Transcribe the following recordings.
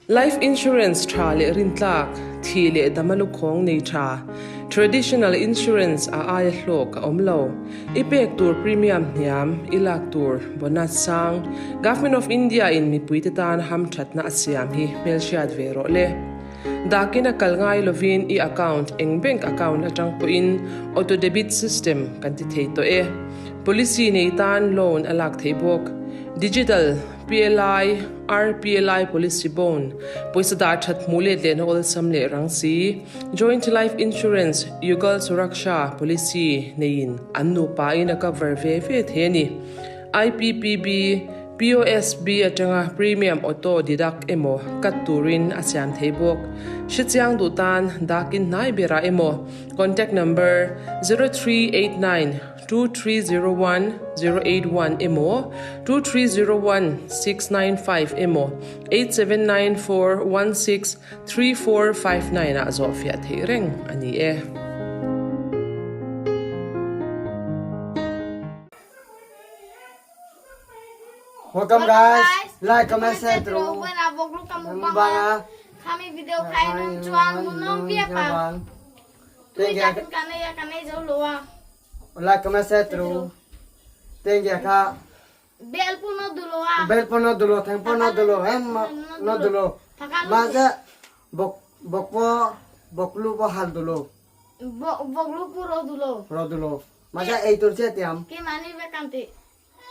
Life insurance tra le rintlak thi le damalukong nei tra traditional insurance a ai hlok omlo ipek tur premium hiam ilak tur bonus sang Government of India in mi puitetan ham thatna asiam hi melchiat vero le dakina kalngai lovin I account eng bank account atang po in auto debit system kan ti thei to e policy nei tan loan alak theibok digital PLI RPLI policy bone poisa da that mule len ol samle rangsi joint life insurance yugal suraksha policy nein annu pa in a cover ve theni IPPB POSB atanga premium auto deduct emo katurin asyam theibok shityang dutan dakin nai bera emo contact number 0389 2301-081 emo 2301-695 emo 8794163459 a Zofia Thering ani e. Welcome guys, like, comment, share through. Kami video kain nung cuan nung dia pa. Thank you. Kanay jauh luar. Like, comment, share through. Thank you kak. Bel pun no dulu ah. Bel pun no dulu, thank pun no dulu, no dulu. Masa bok lu po hal dulu. Bok lu puro dulu. Pro dulu. Masa itu sih tiam. Kimani bekanti.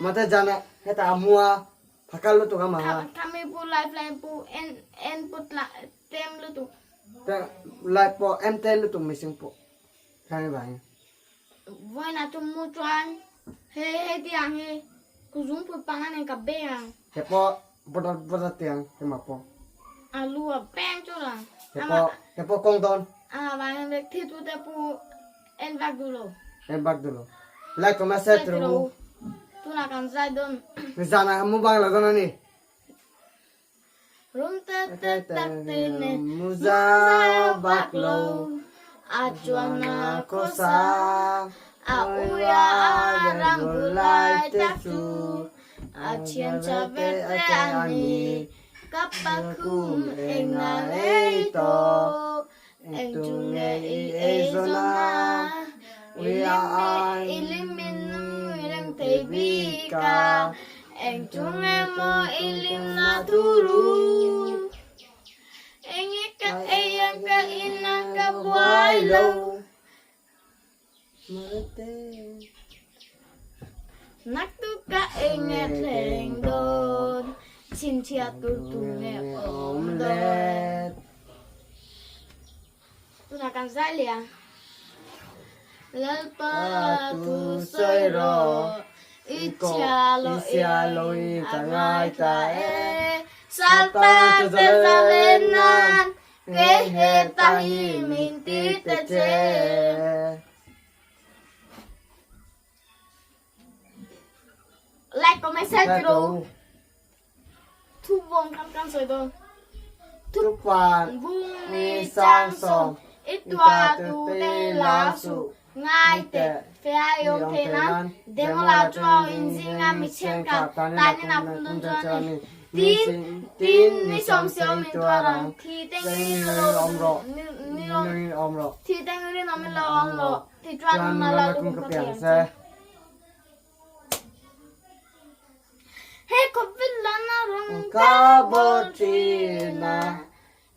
Mata jana kita amua pakal lu tu kama. Kami pu lifeline pu en put la tem lu tu. Life po MT lu tu missing po. Kami bang. Voi na tu mutuan. He tiang he. Kuzum pu pangan yang kabeng. Kepo bodoh tiang kemapo. Alu a peng tu lah. Kepo kong don. Bang bek titu te pu en bag dulu. Bag dulu. Like, comment, share through. Tu nak kan saya don. Misalnya kamu bang lagu ni. Rum tet tene Muza baklo acuana kosa auya ranggulai taksu acian capek ani kapakum engareito enjunge ezona iliminu ireng tebika enjunge mo ilim naturu engeka eyang ka inang ka buailo naktuka enget lengdon cincia tutunge omlet tunakan saya lalpa tu soiro Ichalo ikangai tae salta tesalenan kehetahi minti tece like comment share terus thu vong kan soi do thu pan bumi sang song itwa tu te la su ngai te fea yo tenan demo la chua inzinga michen ka tani na pundun chani tin ni som seo min tuarang thi teng ni lo omro thi teng ni no min lo omro thi chuan na la lu ko se he ko villana rong ka botina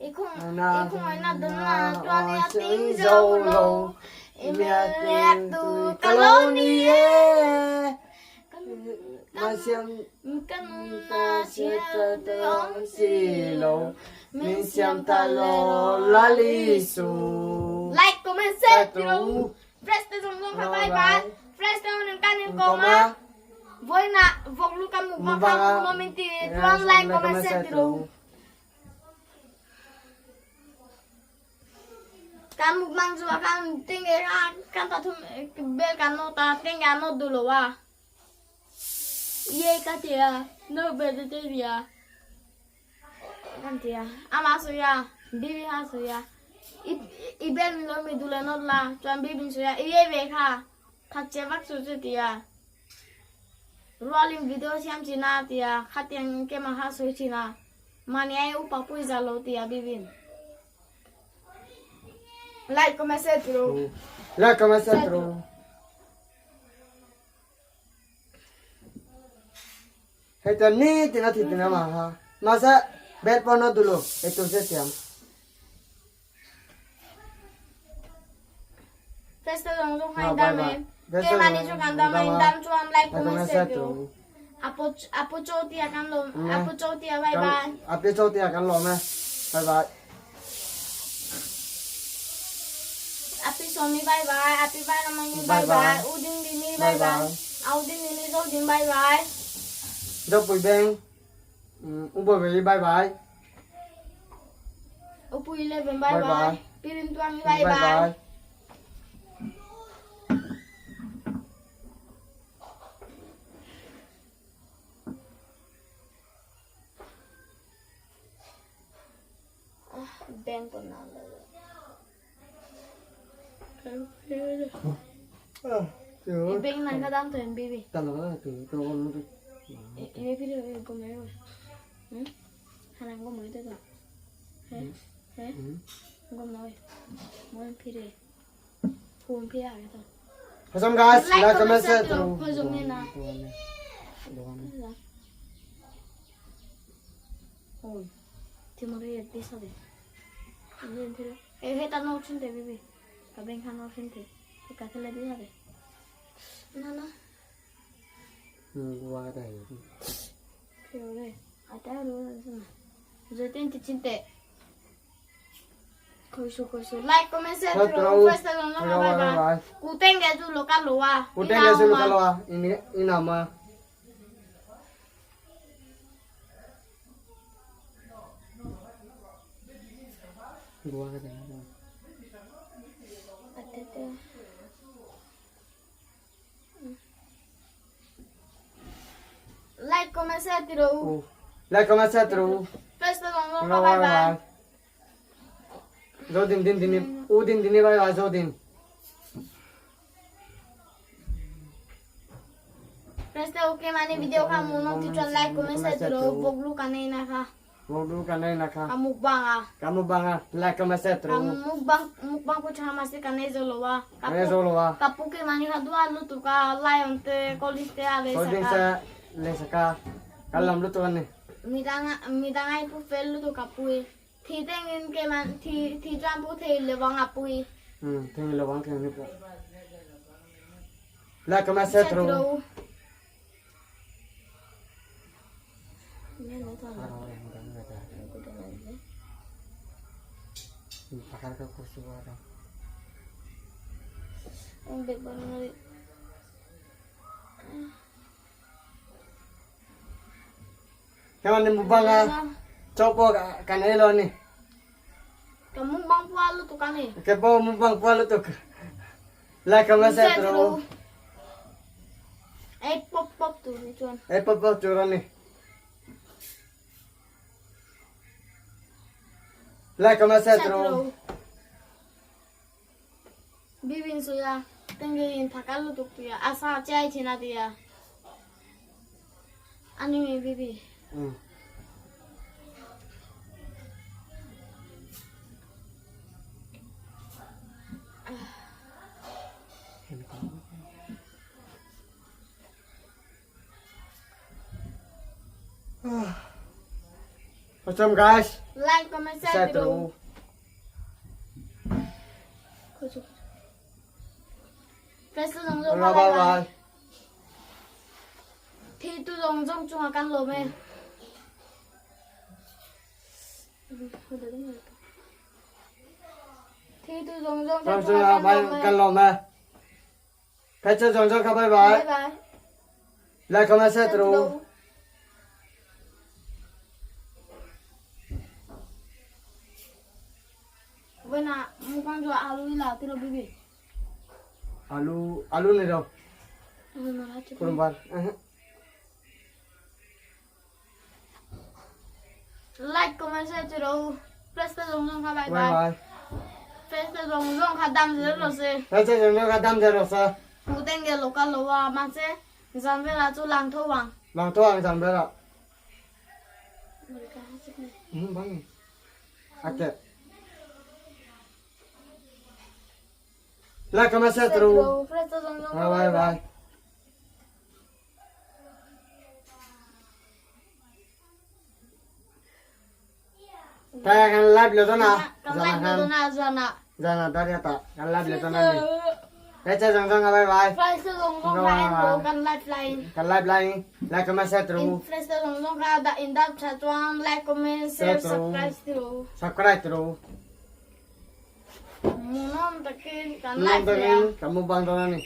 ikung na dana chuan ya ting zo lo Imiat tu kalonie Masyam kanuna siya tong silo Minsyam talo lalisu Like, comment, share, through Press the song bye-bye Press the song kanin koma Voi na vok lu kamu bakamu nominti Tuang like, comment, share, through Kamu mangsu akan tinggal kan tak bel kan nota tinggal not dulu wah. Iya katia, no bel dia. Kan dia, ama suya, bibi ha suya. Ibel lo mi dulu not lah, cuman bibi suya. Iya beka, kacevak susu dia. Rolling video siam cina dia, kat yang kemah suya cina. Mani ai upa pui zalo tia bibin. Like come se tro. La come setro. Heta ni tina tina maha. Masa bet pono dulu. Itu setiam. Festa dong dong hai dame. Ke mani jo kan dame dam chu am like come se tro. Apo choti akan lo. Apo choti bye bye. Api choti akan lo me. Bye bye. Api somi bye bye. Api bye namanya bye bye. Udin dini bye bye. Audin dini zo din bye bye. Dok bui beng. Ubo beli bye bye. Upu 11 bye bye. Pirin tuang bye bye. Bang pun nala. Ibeng nang kadang tu bibi. Kalau tu kon tu. Ini video ko meron. Hanang ko mo ito to. Ko mo. Mo pire. Phone pire ito. Hasam guys, like comment share tu. Ko zoom ni na. Oh. Timori bisa deh. Ini pire. Heta no option deh bibi. Kabeng kan option deh. Kita lihat dia deh. Nana. Gua ada. Kira ada lu sana. Jadi inti cinta. Koiso like comment share terus first dong lo bye. Kuteng ge dulu kalau ah. Kuteng ge dulu kalau ah. Ini nama. Gua ada. Ada. Like comment share terus. Like comment share terus. First dong lo bye. Zodin dini, udin dini bye bye Zodin. First oke mani video kamu nanti coba like comment share terus. Boglu kanai naka. Boglu kanai naka. Kamu banga. Kamu banga like comment share terus. Kamu mukbang ko chama masih kanai zolowa. Kanai zolowa. Kapu ke mani hadua lu tu ka lion te koliste ale saka. Koliste le saka. Kalam lu tu kan ni. Midanga ipu fel lu tu kapui. Thi tengin ke man thi jampu the le wang apui. Teng le wang ke ni po. Like comment share terus. Pakar ke kursi ada. Embek banget. Kamu ni mubanga. Copo kan elo ni. Kamu bang pualu tu kan ni. Kepo mubang pualu tu. Like comment share terus. Pop tu ni tuan. Pop tu ni. Like comment share terus. Bibin suya. Tenggin thakalu tu ya. Asa cai cina dia. Ani bibi. Macam guys. Like comment share terus. Press dong dong bye bye. Thì tu dong dong chung akan lo me. Thì tu dong dong chung akan lo me. Pece dong dong bye bye. Bye bye. Like comment share terus. Wena mukang jual alu ila tiro bibi. Alu ni dong. Kurang bar. Like comment share terus. Press dong dong bye Bye bye. bye. Press dong dong kadam zero se. Pece dong dong kadam terus. Kuteng ge lokal lo wa mase. Zambe la tu lang tho wang. Lang tu ang sambil. Mereka asik nih. Bang. Oke. Like comment share terus. Bye bye. Kaya kan live lo na. Jana tadi ta. Kan live lo na ni. Kaya jang bye bye. Kan live lain. Like comment share terus. Subscribe terus. Kamu bang dona ni.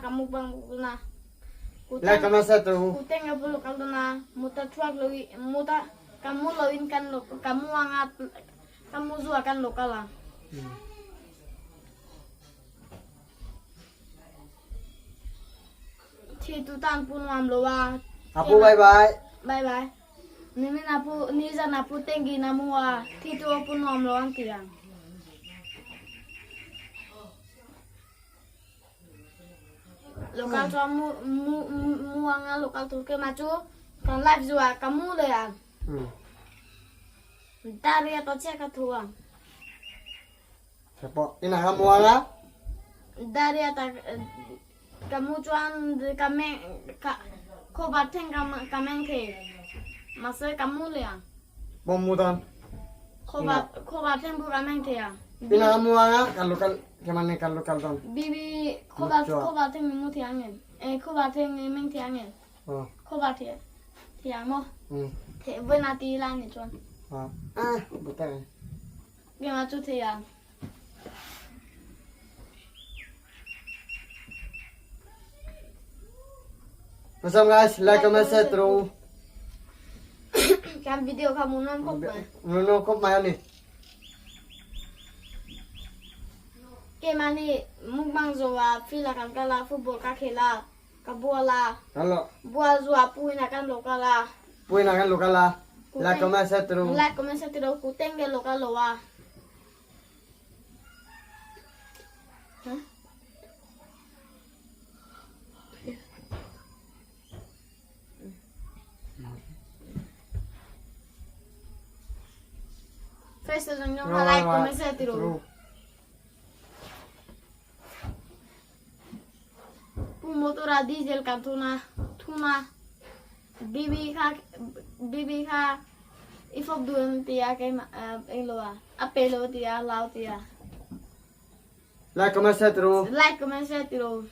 Kamu bang na. Like comment share terus. Kuteng ngapulu kalau na muta tuak logi muta kamu lawin kan lo kamu angat kamu zuakan lokal lah. Itu tan pun amloa. Apu bye bye. Bye bye. Nini napu niza napu tengi namua. Itu pun amloa tiang. Lokal tuh muanga lokal tuh ke macu kan live zua kamu le ya. Dari atau cek tuang. Siapa? Ini kamu ala? Dari atau kamu cuan kami kau bateng kami ke masa kamu le ya. Pemudan. Kau bateng bu kami ke ya. Ini kamu ala? Kalau gimana kalau don? Bibi kau bateng mimu tiangin. Kau bateng miming tiangin. Kau bateng tiang mo. Benati lah ni cuan. Betul. Gimana tu tiang? Masam guys, like comment share terus. Kan video kamu nongkop mah. Nongkop mah ni. Kemani mukbang zoa fila kan kala football kakela kabuala. Kalau Buat zoa puina kan lokala. puin akan lokal lah. Like comment share terus. Like comment share terus kuteng ke lokal loa. First tu jangan like comment share terus. Motor diesel kan tuna bibi ka ifop duem tia ke eloa apelo tia lau tia Like comment share terus. like comment share terus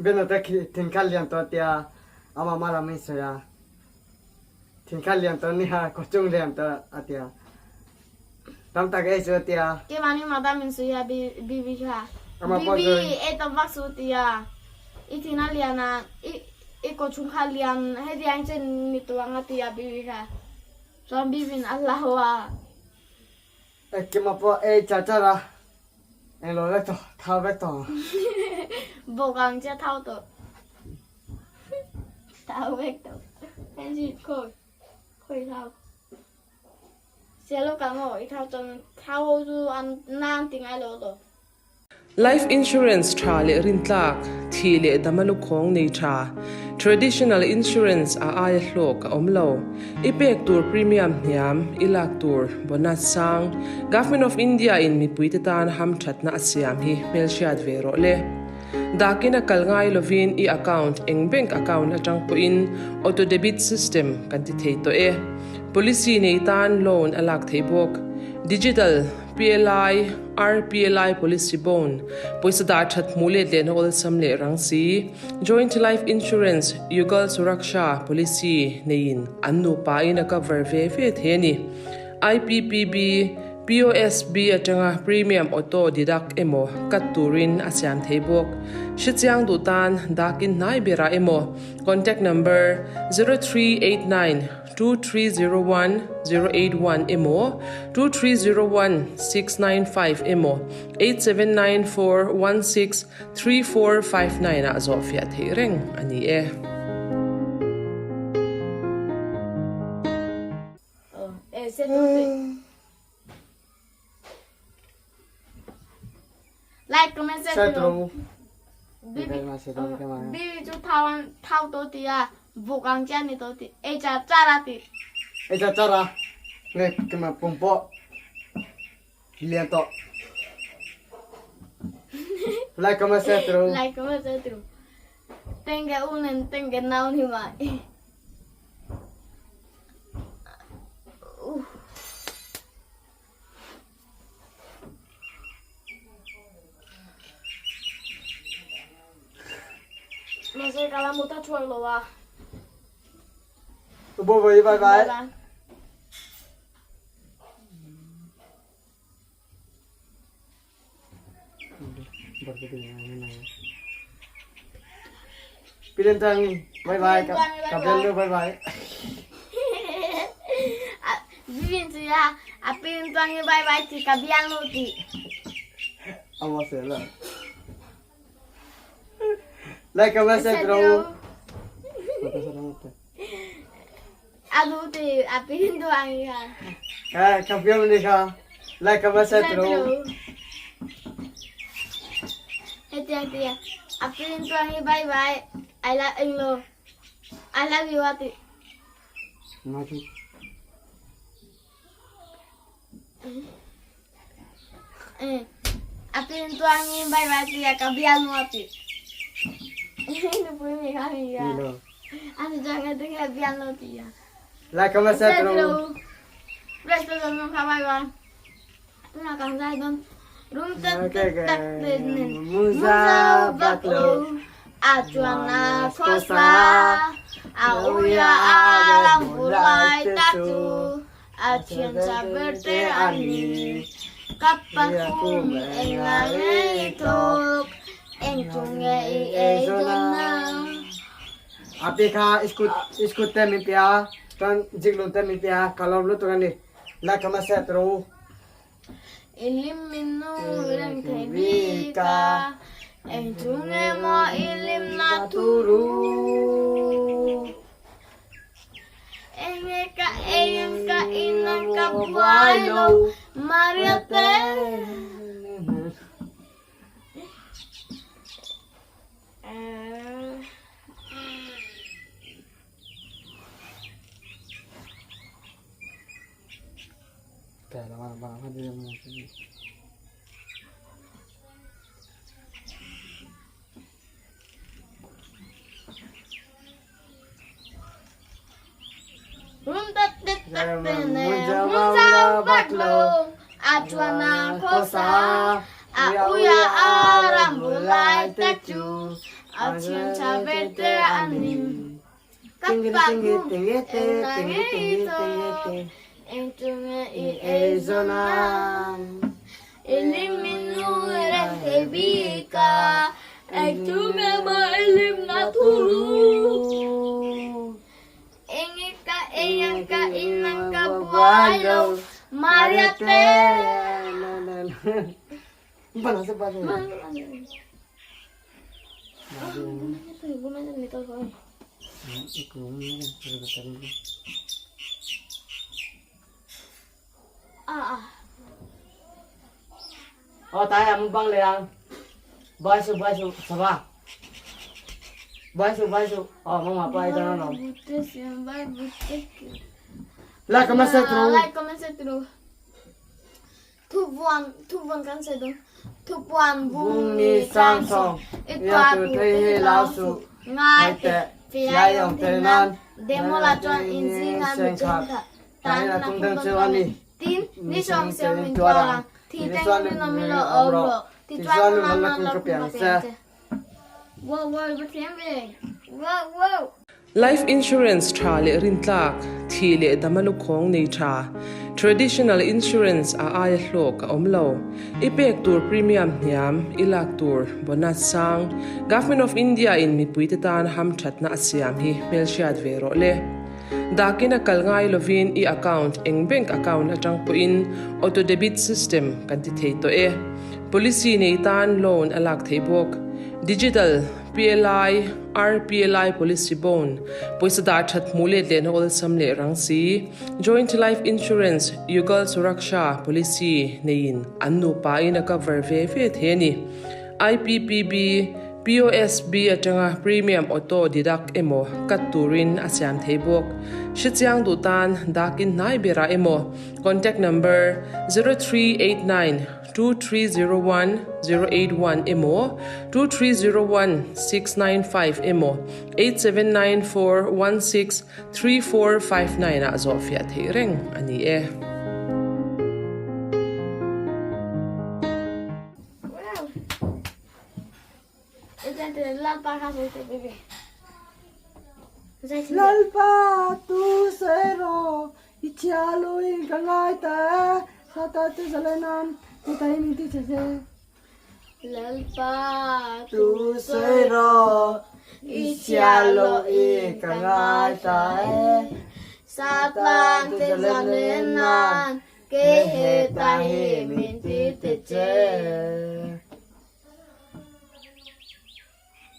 Beno tak tinggal yang tu dia ama malam ini saya. Tinggal yang tu ni ha kocung yang tu dia. Tam tak itu dia. ke mani mata min suya bibi ka Ama bibi eta vaksu tia itina liana i kochung kalian hedi angchen nituanga tia bibi ka so bibin Allah wa Kema caca lah. Lo betul, tahu betul. bogang cha thao to thao betul kan gì khôi thao xe lúc cả ngồi thao chân thao du ăn nan tiếng ai lo rồi Life insurance tra le rintlak thi le damalu khong nei tra traditional insurance a ai hlok omlo ipek tur premium hiam ilak tur bonus sang government of India in mi puitetan ham thatna asiam hi melchiat vero le dakina kalngai lovin I account eng bank account atang po in auto debit system kan ti thei to e policy nei tan loan alak theibok digital PLI RPLI policy bone poisa da that mule len ol samle rangsi joint life insurance yugal suraksha policy nein annu pa in a cover ve theni IPPB POSB atanga premium auto deduct emo katurin asyam theibok shichiang dutan dakin nai bera emo contact number 0389 2301-081 emo 2301-695 emo 8794163459 a Zofia Thering ani e like comment share Saya terus. bibi bibi chu thao to tia bukan chan itu ti cara ti cara nge kema pompo lian to like como se tro tenga unen tenga naun hima Masih kalau muta cuy lo wah. Bo bye bye. Pilihan tangi, bye bye. Kabel lu bye bye. Bibin tu ya, pilihan tangi bye bye ti kabian lu ti. Awas ya lah. Like apa sih bro? Aduh ti, pilihan tuang ya. Kabian ni kah? Like apa sih bro? Hati-hati ya. Pilihan tuang bye bye. I love you ati. Maju. Pilihan tuang bye bye ti ya kabian lu ati. Ini punya kami ya. Anu jangan dengar kabian lu ti ya. Like apa sih bro? Resto dong kawan kawan. Nak kan saya dong. Rum tak Muza baklo. Acuana kosa, auya alam mulai tatu, acian saberte ani, kapan kum engai tok, engtunge ejona. Api ka iskut temi pia, kan jiglo temi pia, kalau lu tu kan ni, lah kama setro. Ilim minu reng tebika. Entunge mo ilim na turu Engeka engka inang kabualo Mariate Kaya lama-lama dia mungkin. Munjau baklo acuana kosa auya aram bulai teju acian cabete anim kapaku entunge ezona eliminu rentebika entunge ma elim naturu Engeka inang kabualo Mariate Mana sebab ni? Oh, tayar mubang liang. Baisu sabah. Baisu. Oh, mama apa itu nano? Like kama setro. Tubuan kan sedong. Tubuan bumi sangsong. Itu aku tehi lausu. Ngai te fiayong tenan. Demola tuan inzingan bercinta. Tanah kundang sewani. Tin nisong sewin tuarang. Titeng milo obro. Tituan manan kepiang. Wow, bertiambing. Wow. Life insurance tra le rintlak thi le damalukong nei tra traditional insurance a ai hlok omlo ipek tur premium hiam ilak tur bonus sang government of India in mi puitetan ham thatna asiam hi melshad vero le dakina kalngai lovin I account eng bank account atang po in auto debit system kan ti theito e policy nei tan loan alak theibok digital PLI RPLI policy bone poisa da that mule den ol samle rangsi joint life insurance yugal suraksha policy nein annu pa in a cover ve theni IPPB POSB atanga premium auto deduct emo kat turin asyam theibok shichiang dutan dakin nai bera emo contact number 0389 2301 081 emo 2301 695 emo 8794163459 a zofia theireng ani e lalpa tu sero ichalo in kangai ta sata tu salenan itai ni ti se lalpa tu sero ichalo in kangai ta satlan te zalenan ke he ta he min ti te che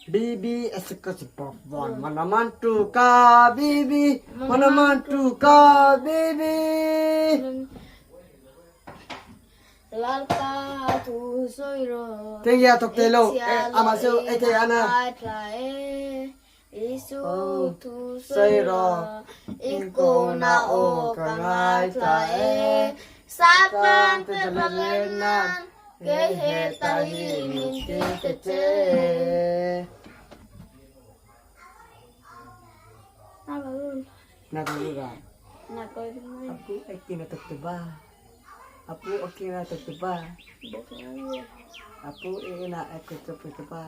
Bibi esekasipop one manaman tu ka bibi manaman tu ka bibi lalpa tu soiro tengia tok telo amaso ete ana isu tu soiro iko na o kangai tlae satlan te zalenan ke he ta hi min ti te che Naguluga. Nakoy mo. Aku ay kinatagtuba. Aku ay kinatagtuba. Aku ay kinatagtuba.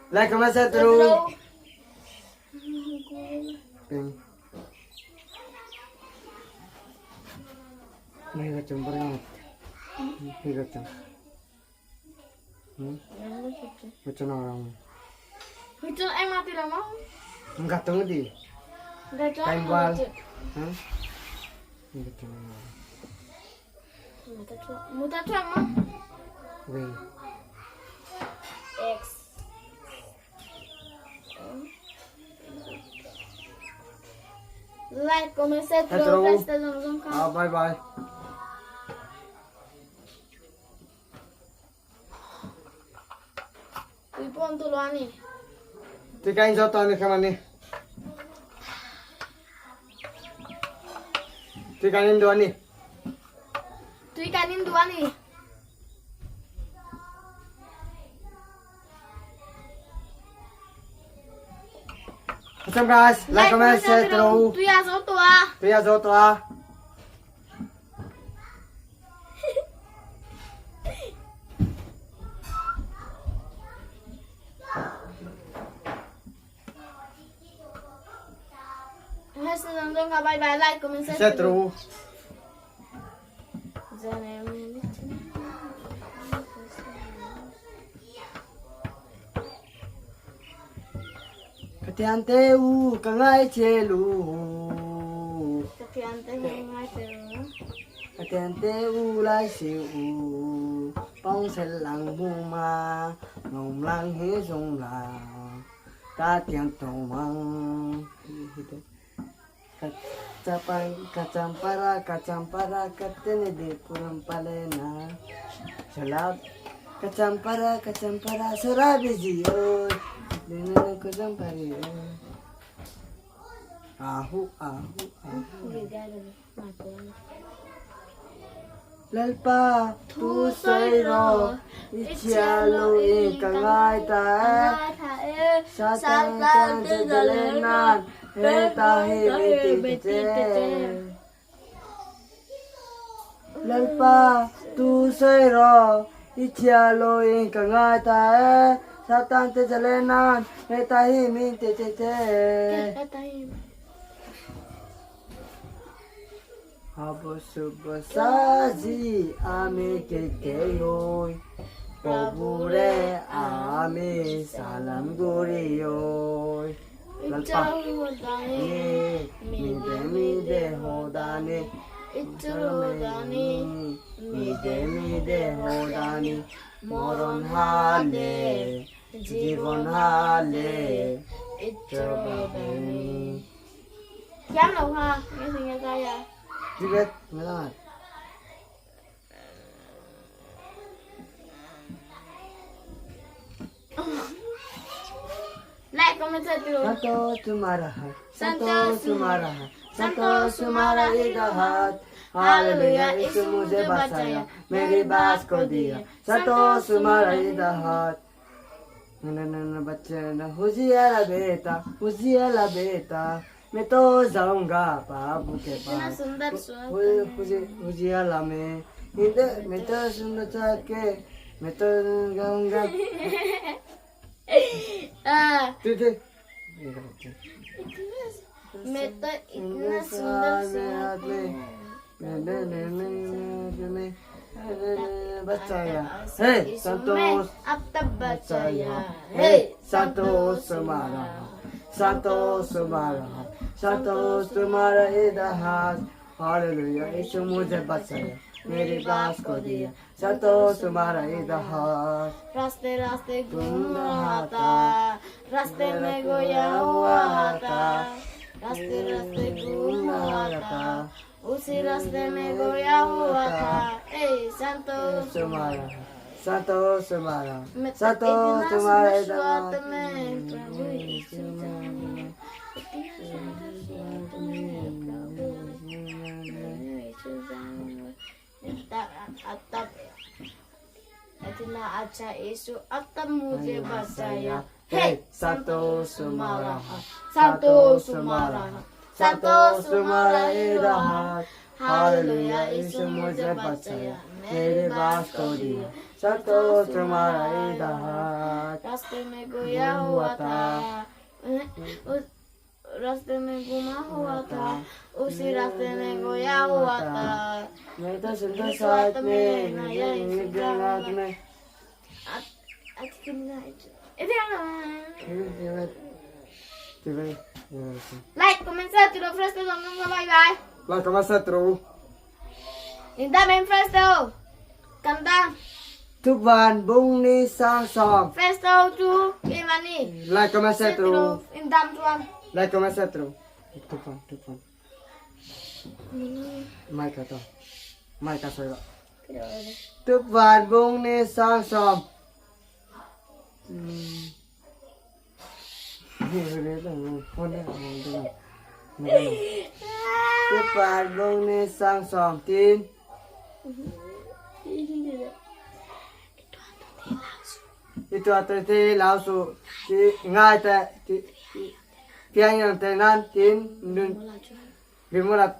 Like a message through. Ping. May gacang berangat. May gacang. Macam orang. Itu mati lah mau. Enggak tahu di. Kain bal. Hah? Macam orang. Muta tu mau. Wei. X. Like, comment, Hello. subscribe, Bye bye. Ipon tuluan ni. Tikain sa tani ka man ni. Tikain doon ni. Tu ikanin dua ni. What's up guys? Like, comment, share, through. Tu ya so tua. Tuya zo to ah. Hãy subscribe cho kênh Ghiền Mì Gõ để không bỏ lỡ những video hấp dẫn. Share through. Katiante u kangai chelu. Katiante u lai siu u. Pong sen lang bu ma. Ngom lang he song la. Ka tiang tong mang. Kacampara katene de puram palena. Salap kacampara surabizi oi. Dene ko jampari oi. Ahu. Lalpa tu soiro ichialo ikangai ta. Satan jalenan heta hibiti Lalpa tu soiro ichialo ikangai ta. Satan jalenan heta hibiti Habo subasaji ame kekeyoy Pobure ame salam guriyoy Lalpa mide hodane mide hodane Moron hale jivon hale Itrobabani Chán đâu ha, nghe thì nghe tay à. Juliet, ngalangan. comienza tú. Santo तुम्हारा है Santo तुम्हारा है Santo तुम्हारा इलाहात हालेलुया यीशु मुझे बचाया मेरी बात को दिया Santo तुम्हारा इलाहात ना बच्चे ना हुजियाला बेटा मैं तो जाऊंगा बाबू के Una पास sundar suat. हुजियाला में मैं तो सुंदर चाह के मैं तो गाऊंगा तुझे मैं तो इतना सुंदर सुंदर बचाया हे संतोष अब तक बचाया हे संतोष तुम्हारा इलाहात हालेलुया यीशु मुझे बचाया मेरी बात को दिया संतोष तुम्हारा इलाहात रास्ते रास्ते घूम रहा था रास्ते में गोया हुआ था रास्ते रास्ते घूम रहा था उसी रास्ते में गोया हुआ था ए संतोष तुम्हारा मैं तो इतना तुम्हारा सुंदर स्वाद में प्रभु यीशु इतना अच्छा यीशु अब तक मुझे बचाया हे संतोष तुम्हारा इलाहात हालेलुया यीशु मुझे बचाया मेरी बात को दिया संतोष तुम्हारा इलाहात रास्ते में गोया हुआ था रास्ते में घुमा हुआ था उसी रास्ते में गोया हुआ था मैं तो सुंदर साथ में जन्नत में Like, comenzar, tiro fresco, domingo, bye bye. La comienza true. Linda, ven fresco. Canta. ทุกวันบุ้งนี้สร้างสอบ Fresco, tú, que mani. และก็มาเซตรู Indam, tuan. และก็มาเซตรูทุกวันไม่กระต่อไม่กระสวยละทุกวันบุ้งนี้สร้างสอบนี่เรื่องคนนี้ทุกวันบุ้งนี้สร้างสอบทีนitu atau itu langsung ngai te tiang yang tenan tin bimulat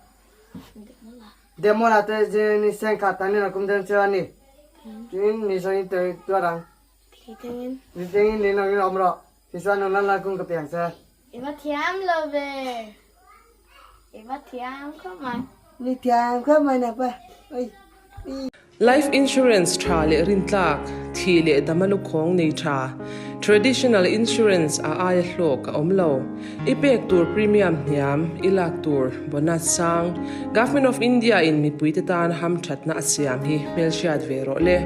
demolat je ni sen kata ni nakum dan cewani tin ni so itu orang ni tingin ni nang omro siswa nang lakum kepiang sa Iba tiam lo be. Iba tiam ko man. ni tiang ko mana pa oi Life insurance tra le rintlak thi le damalukhong nei tra traditional insurance a ai hlok omlo ipek tur premium hiam ilak tur bonus sang government of India in mipuitetan ham thatna asiam hi melchiat vero le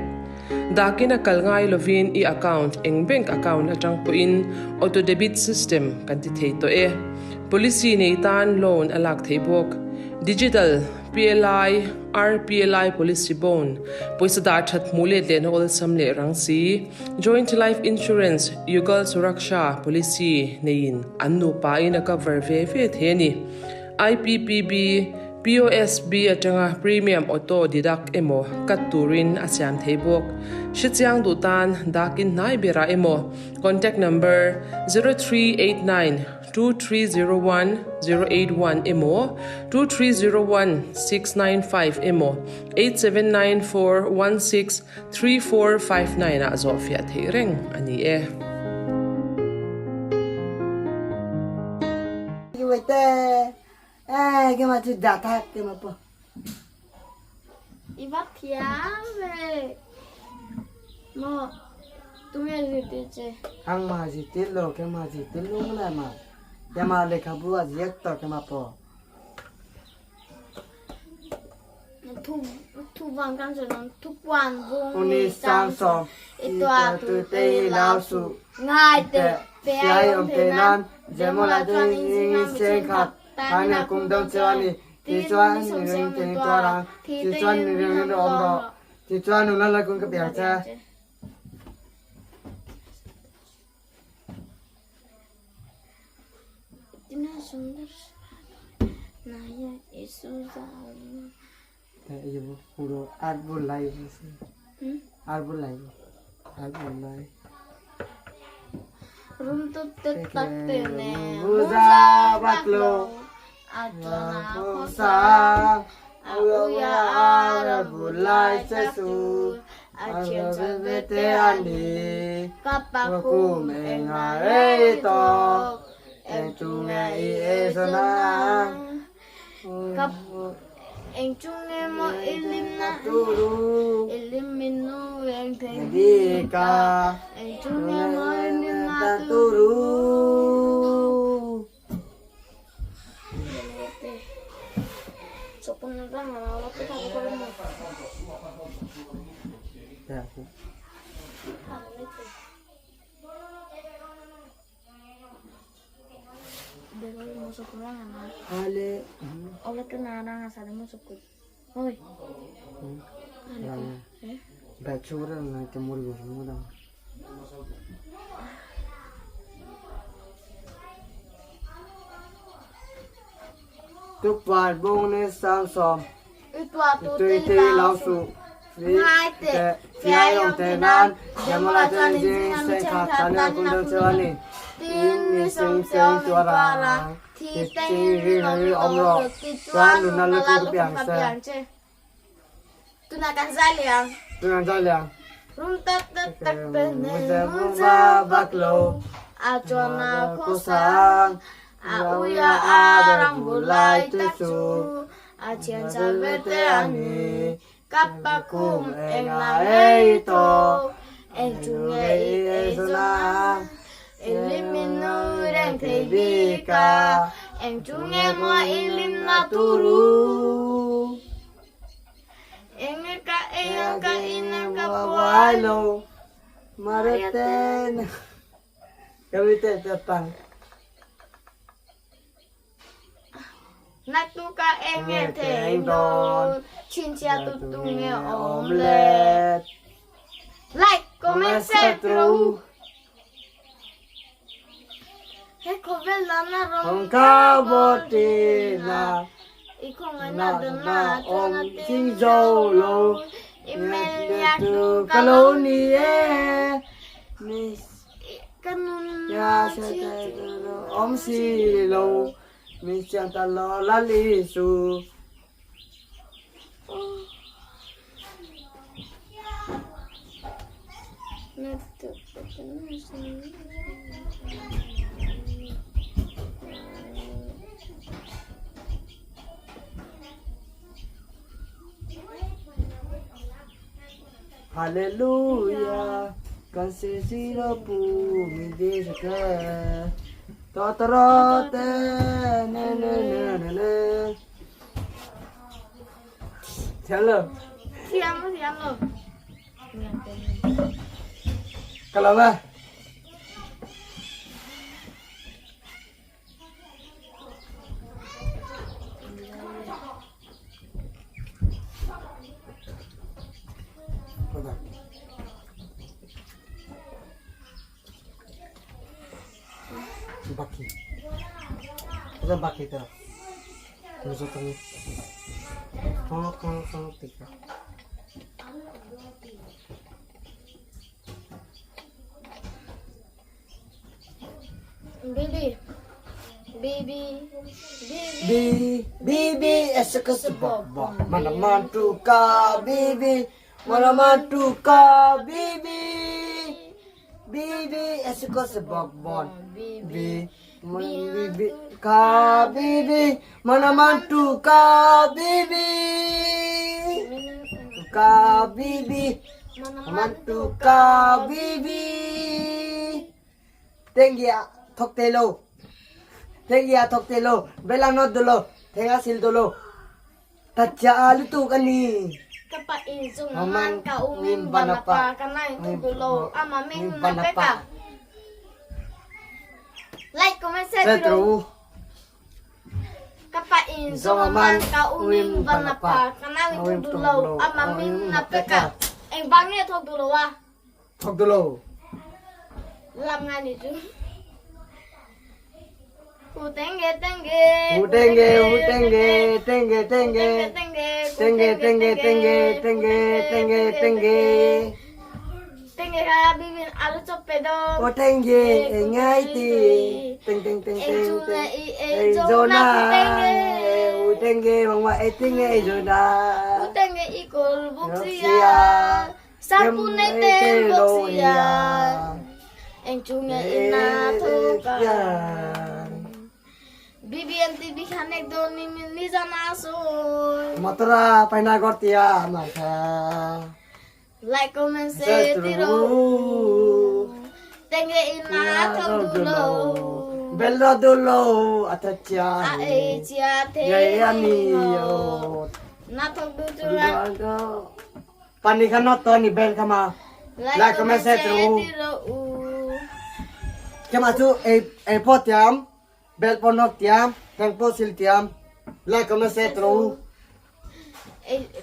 dakina kalngai lovin I account eng bank account atang po in auto debit system kan ti thei to e policy nei tan loan alak theibok digital PLI RPLI policy bone poisa dar that mule len ol samle rangsi joint life insurance yugal suraksha policy nein annu pa ina cover ve theni IPPB POSB atanga premium auto deduct emo katurin asyam theibok shityang dutan dakin nai bera emo contact number 03892301-081 emo 2301-695 emo 8794163459 a Zofia Thering ani e cái mà chị đã thắt cái mà po Iba tiam be. Mo. Tu me dice. ang mà gì tiết lộ cái mà gì tiết lộ này mà cái mà lấy cả bữa giết tao cái mà po Tu van kan so non tu quan vung uni sang som Itua tu te lao su. Ngai te. Pe ai ai om om te te nan nan. demo la tu ni sen khat tanya kum dong chani ti chuan ni ni te to ra ti chuan ni ni om ro ti chuan nu la kum ka pya cha सुंदर naya isu zaman ibu puro arbol live arbol runtut tetak tene muza baklo atona kosa ya arbol live sesu Acien sabete andi kapaku menga eto entunga iesona kap entunga mo ilim na turu ilim minu yang tendika entunga mo ilim na turu sopun nang ngawat ka ko mo ya Dewa masuk ruangan mas. ale Oleh kenara ngasane masuk ku. Hoi. bacura na temur go muda tu par bong ne sang som Itu atu tu lao su Ngai te. Fia yong te nan Yamola jan jing sen ka tanya kundang cewani Tin ni song song tuara. Ti teng ri no ri omro. Tuan luna lu tu piang se Tunakan zaliang. Tuan jaliang Rum tat tat tak tene. Muza baklo Acona kusang Auya arang bulai tusu Acien sabete ani Kapakum enga eito Enchunge eizona Eliminu reng tebika Enchunge mo ilim naturu Engeka engka inaka Walo Mareten Kawite tatang Natuka enge tendon Cincia tutunge omelet Omelet Like, comment, setru Eko vela na Hongka botina Iko ngana dana Om tona Tijolo Imelia tu tu kalonie Nis kanun Ya sete Om Silo Mis chanta lo lalisu Natu Hallelujah Consisiro pu mi disake Totorote ne ne ne ne ne Hello Siamo Kalau bah Baki. Kita baki tu. Terus tu. Tolong tiga. Bibi esok sebab mana mantu ka bibi mana mantu ka bibi esok sebab bibi ka bibi mana mantu ka bibi mantu ka bibi tengia thok telo bela no dolo tenga sil dolo tacha alu tu kani Kapain sungaman ka umim banapa kanay tutulo ama ming napeka. Like, comment, setru. Kapain sungaman ka umim banapa kanay tutulo ama ming napeka. Eng bangnya thok dulo wa. thok dolo Lam nga ni tu. Utenge tenge. Utenge, utenge, tenge, tenge. Tenge, tenge, tenge, tenge, tenge, tenge. Tenge ka bibin alu chopedo. Utenge, engai ti. Teng, teng, teng, teng, teng. Zona. Utenge, mama etinge zona. Utenge ikul buksia. Sapune ten buksia. Engcunge ina toka. Bibi anti bikanek doni ni jana so. Motora paina gortia maka. Like comment say tiro. Tenge ina todulo. Bello dulu atacia. Ae chia te. Ya yo. Na todulo. Panikan noto ni bel kama. Like comment say tiro. Kama tu pot yam. Bel ponok tiam, tengpo sil tiam, like comment say tiro.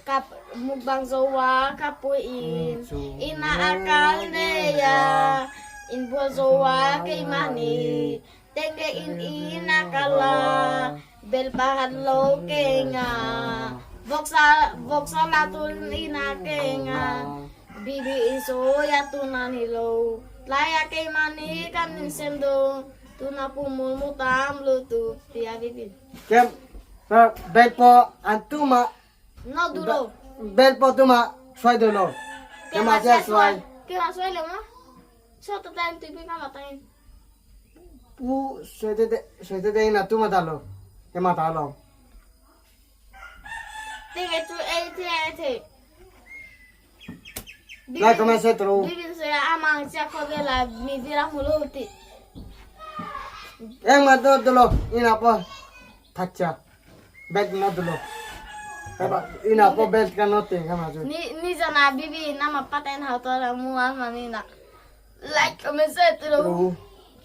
Kap mukbang zowa kapuin ina akal ne ya in bo zowa kay mani tenge in ina kala bel bahan lo kenga voksa latul ina kenga bibi iso ya tunani lo laya kay mani kanin sendo tuna pumul mutam lutu tia bibi Kem bel po antuma no duro bel po tuma swai dulu. Kema sia swai. Kema swai le ma. So to time tu bi kama time. Pu swai de ina tuma dalo. Kema dalo. Tinge tu ete. Like comment say tiro. Bibin se amang sia ko de la mi vira muluti. Yang madu dulu ina po tacha. Bel na dulu. Ina po bel kan noting kama tu. Ni jana bibi nama paten hau to la mua manina. Like comment say tiro.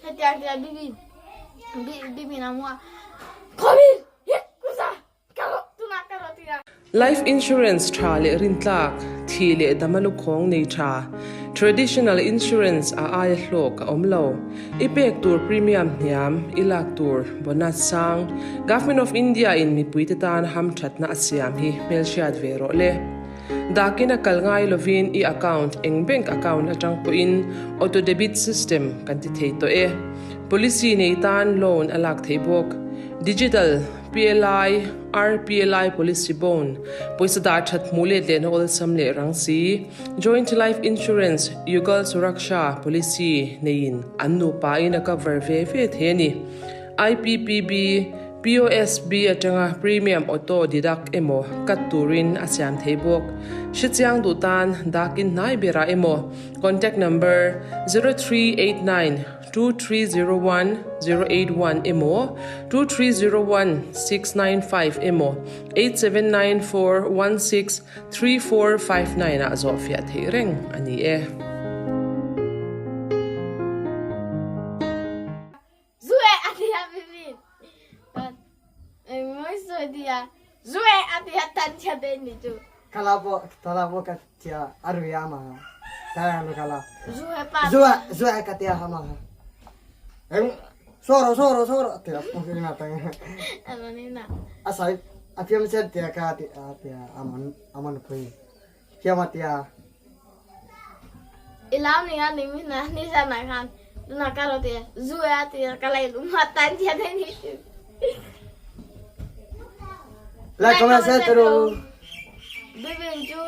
Hetia dia bibi. Bibi na mua. Kobi. Hit kusa. Kalo tu na kalo tia. Life insurance tra le rintlak thi le damalukhong nei tra traditional insurance a ai hlok omlo ipek tur premium hiam ilak tur bonus sang government of India in mi puitetan ham thatna asiam hi melchiat vero le dakina kalngai lovin I account eng bank account atang po in auto debit system kan ti thei to e policy nei tan loan alak theibok digital PLI RPLI policy bone poisa da that mule len ol samle rangsi joint life insurance yugal suraksha policy nein annu pa in a cover ve theni IPPB POSB atanga premium auto deduct emo katurin asyam theibok shityang dutan dakin nai bera emo contact number 0389 2301-081 emo 2301-695 emo 8794163459 a Zofia Thering ani e Zue atia bibi. Moi so dia. Zue atia tancha deni tu. Kalabo katia aruyama. Kaya no kala. Zue pa. Zua katia hama. Soro tia mungkin natang. Amanina. Asai apiam set tia ka tia aman pui. Kiama tia. Ilam ni kan ni sana kan. Tuna karo tia. Zue atia kalai lumatan dia deni tu. Like comment say tiro. Bibin tu.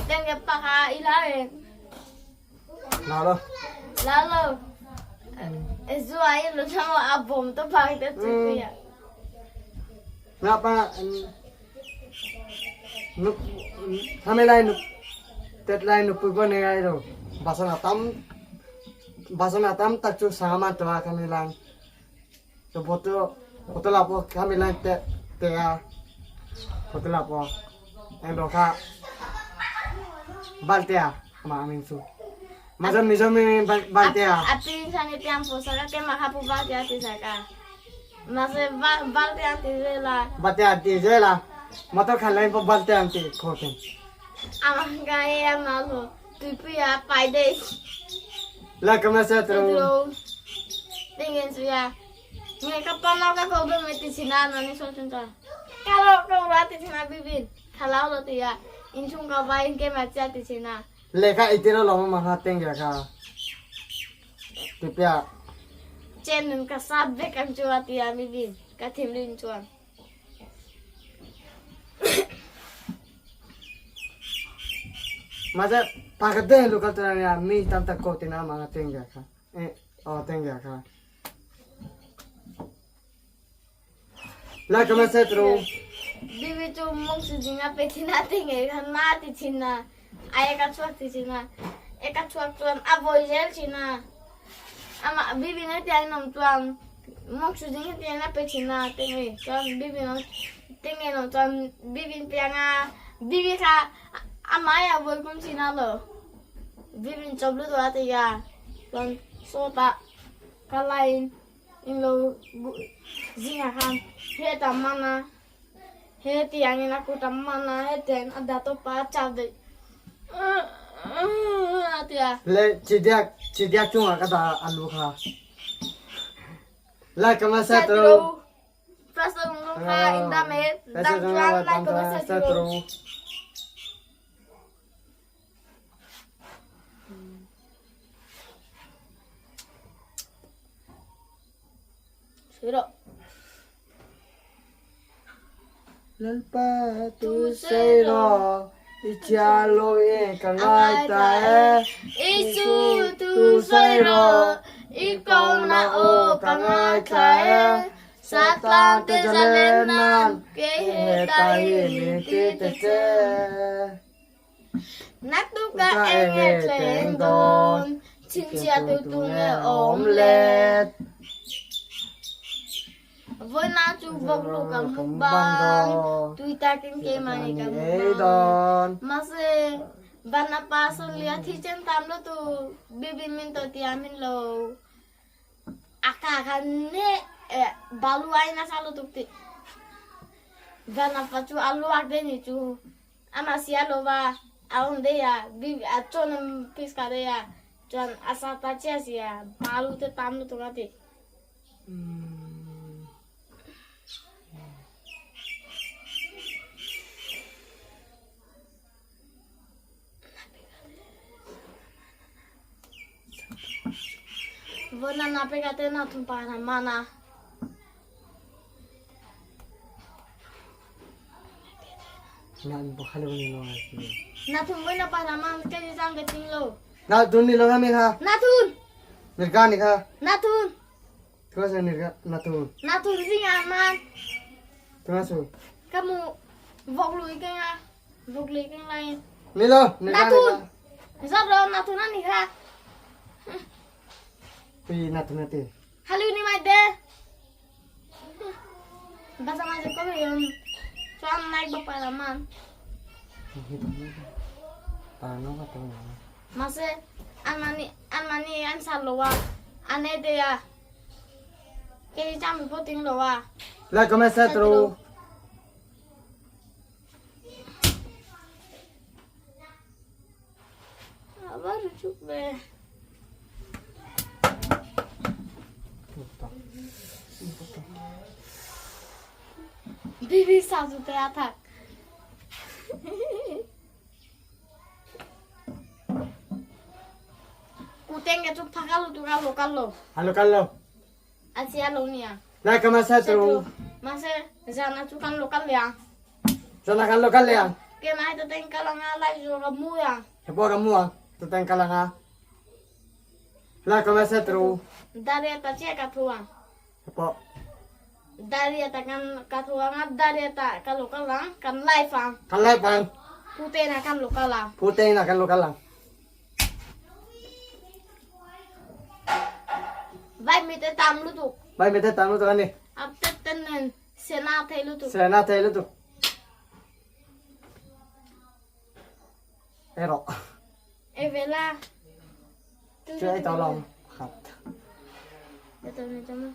Tenge paka ilarin. Nalo. Lalu. Zua lu sama abom tu pakai tu ya. Ngapa nuk hamilai nuk deadline nuk pugo negai ro. Basana tam tachu sama tu kamilan. So boto lapo kamilan te boto lapo. Endoka baltea ma amin su. Macam ni baltea. Ati sani tiampo saka ke makapu baltea ati saka. Mase baltea ati zela. Baltea ati zela. Motor kalain po baltea ati koten. Amang kaya malu. Tupi ya paide. La kama sa tro. Tingin suya. Ngai kapan ka ko be meti sina nani so chunta. Kalau kau rati sina bibin. Kalau lo tia inchung ka bain ke macha ti sina. Leka itiro lo ma hateng ya ka. Tipya. Chen ka sabbe kam chua tia bibin. Ka thimlin chuan. Masa pakade lu kata ya mi tanta ko tina ma hateng ya ka. Teng ya ka. La kama setro. Bibi tu mong su jinga pe tina tinge kan mati tina. Ay ka chuak ti tina. E ka chuak tuan avoy gel tina. Ama bibi na ti ay nom tuan mong su jinga ti na pe tina tinge. Tuan bibi no tinge no tuan bibi pi nga bibi ka ama ya avoy kum tina lo. Bibi choblu to ate ya. Tuan sota kalain in lo jinga kan heta mana. Heti angin aku tamana heten ada to pa chade atia Le chidiak chunga kata alu kha. La kama setro. Prasa ngom kha indame dam chuan la kama setro Siro Lalpa tu seiro ichalo e kangai ta Isu tu soiro ikaw na o kangai kae Satlang te jalenan kehetahin titete Natuka enge tlendon Chinchia tutunge omelet Voi na chu bok lu kam mukbang Tuita kin ke mani kam mukbang Mase bana pason liya thi chen tam lo tu bibi min to ti amin lo Aka kan ne balu ai na salo tu ti Bana pa chu alu ak de ni chu Ama sia lo ba aun de ya bibi achon piska de ya Chuan asa ta chia sia balu te tam lo tu ka ti Vona na pegate na tumpana mana. Nan bukhalo ni lo asi. Na tumboy na para man kay isang gating lo. Na tun ni lo kami kha. Natun! Nirga ni kha. Natun! Tuwa sa nirga na tun. Natun singa man. Tuwa sa. Kamu voglu ikeng a. Voglu ikeng lain. Nilo nirga Natun! ni kha. Sabro natunan ni ka. Pi na tun ati. Halu ni mai de. Basa mai ko yon. Chuan naik ba para man. Paano ka to? Mase anmani an salowa. Ane de ya. Kay jam poting lo wa. La come setro. Baru cuba. Bibi satu teatak. Kuteng itu pakal tu kalau. Halo kallo. Asia lo ni ya. La come setro. Masa jana tu kan lokal ya. Sana kallo kalya. Kena itu tengkal ngalai jo kamu ya. Hepo kamu ah. Tutang kala nga. La come setro. Dari atas ya katuang. Hepo. Dari atas kan katuang dari atas kalau kalang kan live ang. Kalay pang. Putih na kan lokal lang. Putay na kallo kalang. Vai mite tam lu tu. Bay mete tanu to kani. Apte tenen senat lu tu. Sana tayo to. Pero. Evela. Chưa tao lòng. Khát. Ito na tama.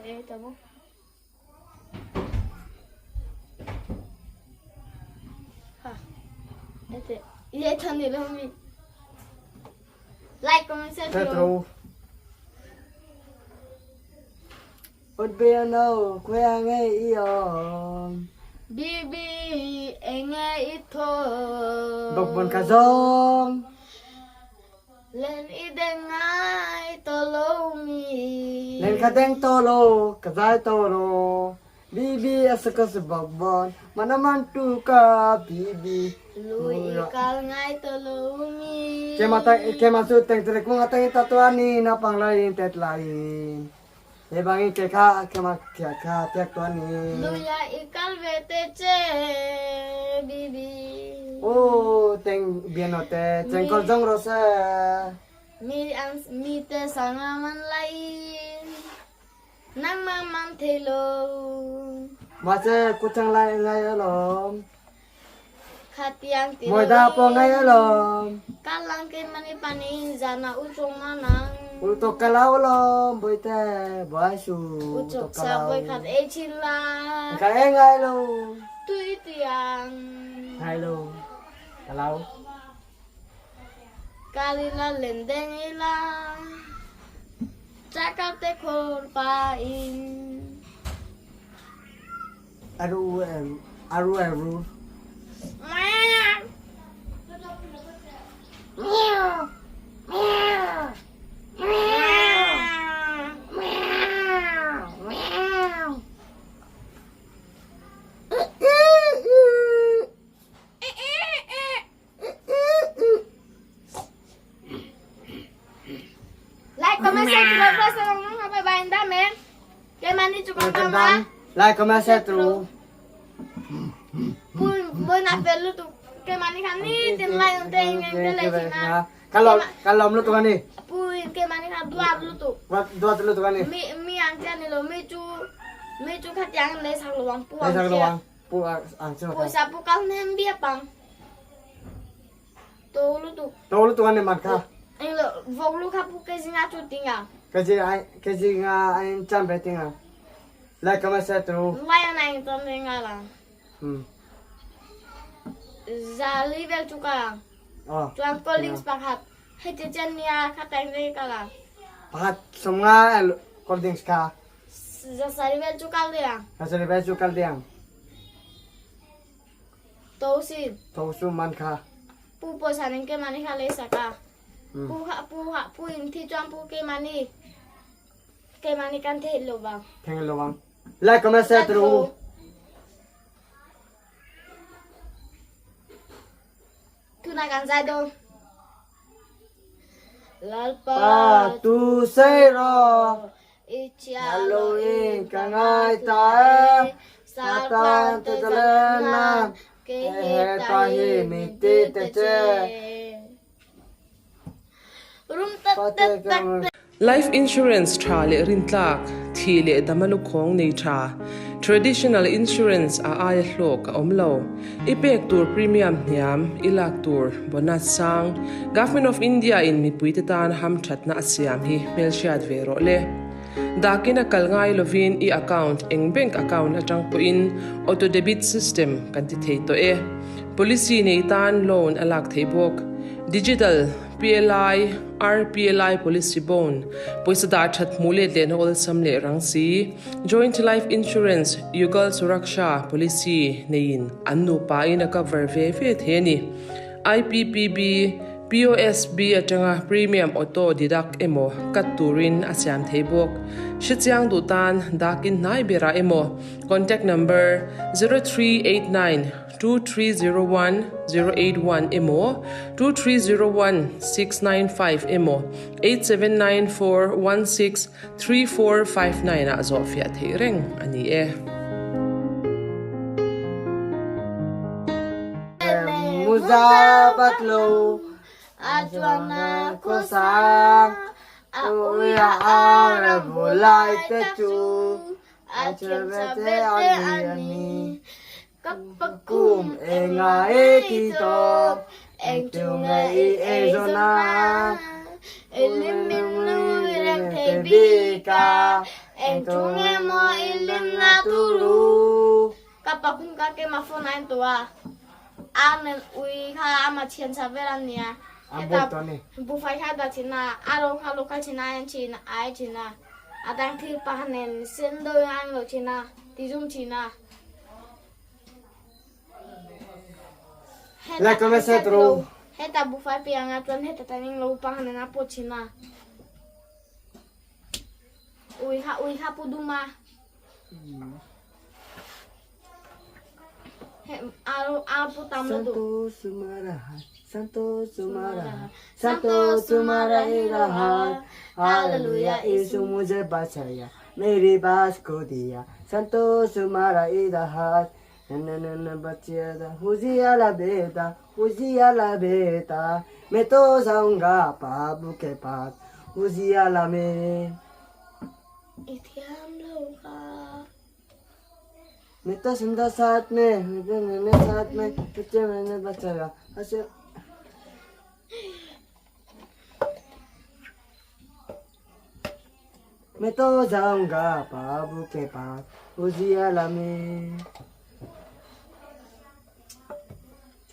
Ito mo. Ha. Ito nila mi. Like, comment, share. Setro. ốt bia nâu quê nghe iom Bibi enge ito bọc bồn cà rong lên idengai tolomi lên khá đen tô lô cà dai tô lô bibi asakas bọc bồn mà nó mang tu ca bibi lui ikal ngai tolomi ke ma su teng tere kung atang tatuani na pang lain tet lain e bangi ke ma kha tek tuani luya ikal vete che bibi oh teng bienote teng kol jong rose mi te sangaman lain nang mamam thelo ma che kuchang lai ngai alom khatiang tilo moi da po ngai alom kalang ke mani pani jana uchong manang utok kalau alom boite boy su uchok sa boy khat e chila ka ngai lo tui tiang ngai lo kalau kalila lendeng ila cakap te khor pa in aru meow meow meow meow meow like comment share terus ngomong apa bainda men ke mani cukup tama like comment share terus pun bona pelu tu ke mani kani tin lai unte ingin tele sina kalau lu tuh ni pun ke mani kan dua lu tu dua lu tuh ni mi angja ni lo mi cu khat yang le sang luang pu sang luang pu ang sino pu sa pu kal nem bia pang to lu tu ni mat ka anh lo vong lu kha pu ke jinga chu tinga cái gì anh chăm bé tiếng à like comment share terus lai anh ton tinga la za level chu ka chuan collins pakhat hete chania khatang re kala pahat semua holding ska za sarivel chu kal dia hasil baju kaldiang to sin tau su man ka pu po saning ke mani khale saka pu in thi chuan pu ke mani kan the lo ba theng lo bang like comment share terus tu na kan sai do lalpa tu say ro ichia Halloween kangai tae satan te telena ke tahi miti te che rum tat Life insurance tra le rintlak thi le damalu khong nei tra traditional insurance a ai hlok a omlo ipek tur premium niam ilak tur bonus sang government of India in mi puitetan ham thatna asiam hi melchiat vero le dakina kalngai lovin I account eng bank account atang po in auto debit system kan ti thei to e policy nei tan loan alak theibok digital PLI RPLI policy bone poisa da that mule le no ol samle rangsi joint life insurance yugal suraksha policy nein annu pa in a cover ve theni IPPB POSB atanga premium auto deduct emo katurin asyam theibok shichiang dutan dakin nai bera emo contact number 0389 2301-081 emo 2301-695 emo 8794163459 a Zofia Thireng ani e muzabatlo ajuana kosang uya ara bulai tetu achebete ani kapakum enga ekito engtunga ezona eliminu ireng tebika engtunga mo ilim naturu kapakum kake mafona entua anen ui ha ama chien saverania abotone bu fai ha da china aro ha lokal china en china ai china Adang thi pahanen sen do yang lo china tizum china. La começa tru. Heta bu fai piang atuan heta taning lo pahanen apo china. Ui ha puduma. Alpo tamlo tu. Santo तुम्हारा ही रहा हालेलुया यीशु मुझे बचाया मेरी बात को दिया संतोष तुम्हारा ही रहा नन बचिया हुजियाला बेटा मैं तो जाऊंगा बाबू के पास हुजियाला में Itiam loka. मैं तो सुंदर साथ में मैंने साथ में बच्चे मैंने बचाया ऐसे मैं तो जाऊंगा बाबू के पास उजियाला में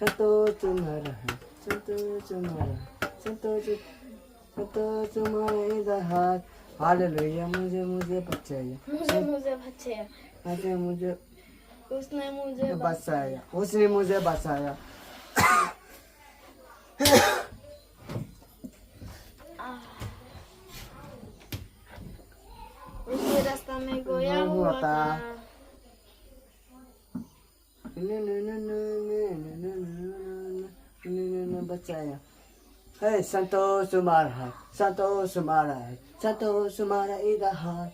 संतोष तुम्हारा है संतोष तुम्हारा इधर हाथ हालेलुया मुझे बचाया मुझे बचाया. मुझे उसने मुझे बचाया उसी रास्ता में गोया हुआ था. बचाया है संतोष तुम्हारा इधर हाथ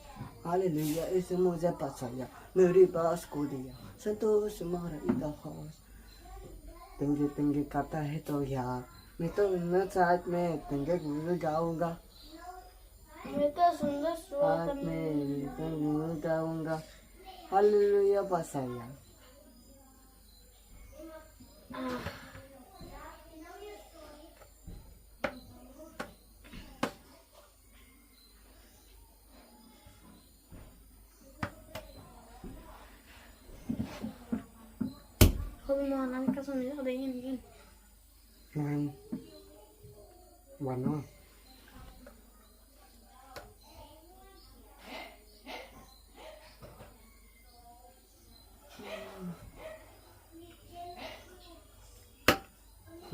हालेलुया इसे मुझे बचाया मेरी बात को दिया संतोष तुम्हारा इधर हाथ tinggi kata itu ya itu saat में tinggi gue गाऊंगा मैं तो सुंदर साथ सुहाग में gue गाऊंगा हालेलुया बचाया Hobi mau nangka suami ada ingin. warna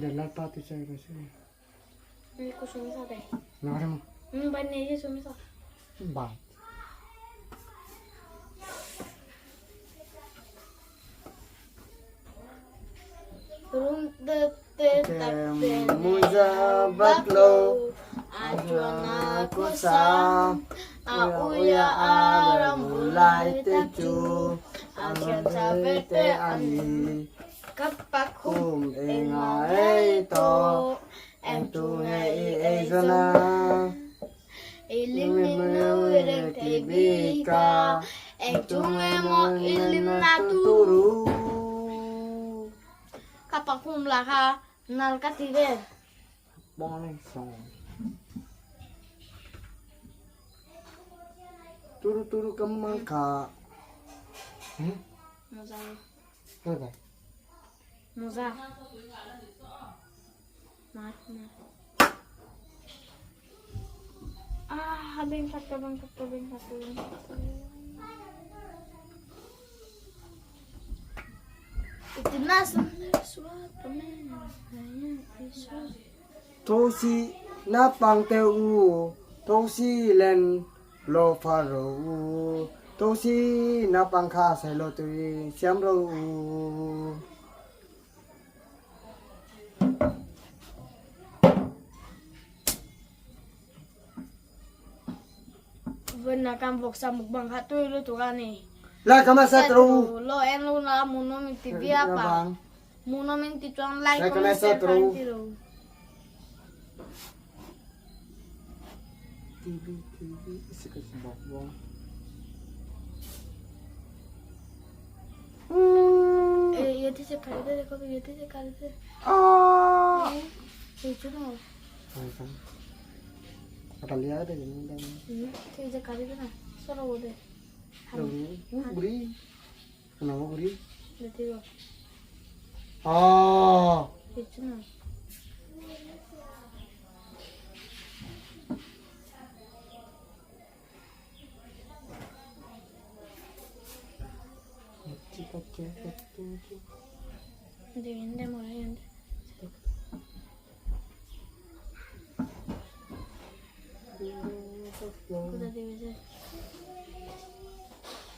Dalam pati saya kasi. Ini ko suami sa deh. Naram Banyak aja suami sa. ba. Turun tetap Muzabat lo ajuan aku aku sam. sam Uya aram mulai mulai teju Akhir capete ani. kum Kapakum engai to entunge ezana Iliminu ireng tebika Entunge mo ilim naturu turu Kapakum laka nal kativer boleh song turu kemang kak Muza Apa? Muza Maaf bengkat Itu nasam suatu hanya Yesus Tosi napang teu tosi len lo faro tosi napang kha sai lo tu siam ro Benar kan boksa mukbang hatu itu tuh kan nih. la kama sa tru Lo en lo na muno minti dia apa? Muno minti tuan like Like comment comment, share true. kan tiro. TV isikat bong Yati se kali deh, kau yati se kali deh. ah Itu no. apa lihat ada ini dan Itu se kali deh na. Soro udah. guri kenapa guri Yati lo. ah Itu no. Hindi mo rin. Kuda divide.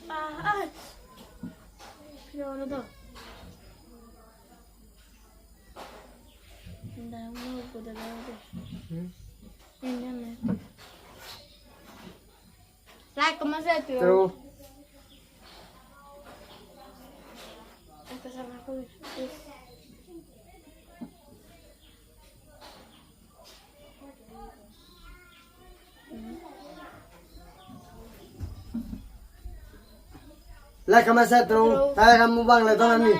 Ah! Pero ano to? Hindi mo kuda divide. Yan. Like, ¿cómo se te True. Esta se llama Julio. Like kama sa true. Tayo kamu bang la to ni.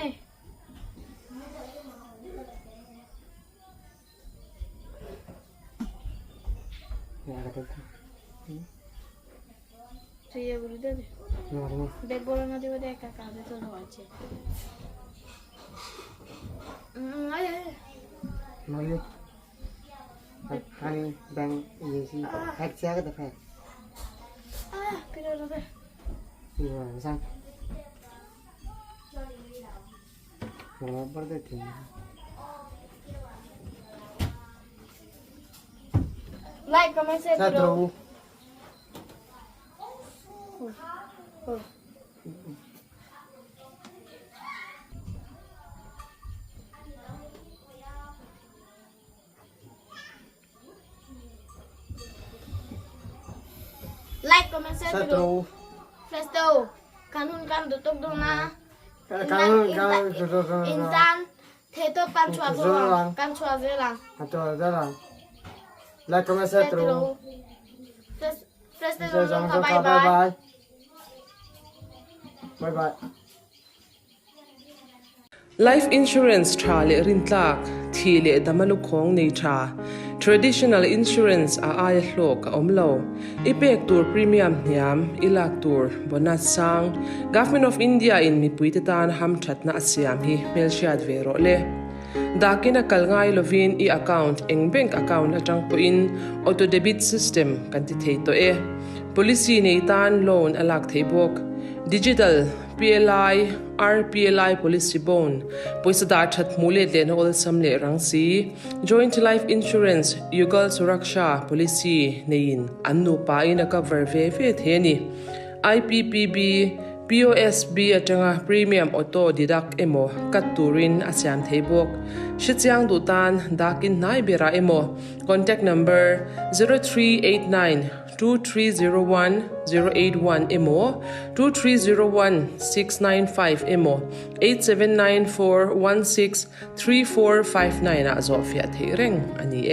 Saya bulu deh. Bed bola nanti udah kakak ada tuh aja. Ayo. Mali. Hani bang ini sih. Hack siapa tu hack? Pero udah. Iya, sang. Kalau berdeti. Like, ¿cómo se Sa true. Like, comment, share, Sa true. Presto, kanun kan tutup dona. Kanun Intan, teto pan chua zolang, kan chua zelang. Atau dah. Like kama sa true. Presto, Bye bye. Bye bye. Life insurance tra le rintlak thi le damalukhong nei tra traditional insurance a ai hlok omlo ipek tur premium niam ilak tur bonus sang government of India in mipuitetan ham thatna asiam hi melchiat vero le dakina kalngai lovin I account eng bank account atang po in auto debit system kanti theito e policy nei tan loan alak theibok digital PLI RPLI policy bone poisa dar that mule den ol samle rangsi joint life insurance yugal suraksha policy nein annu pa in cover ve theni IPPB POSB atanga premium auto deduct emo katurin asyam theibok shityang dutan dakin nai bera emo contact number 0389 2301-081 emo 2301-695 emo 8794163459 a Zofia Thering ani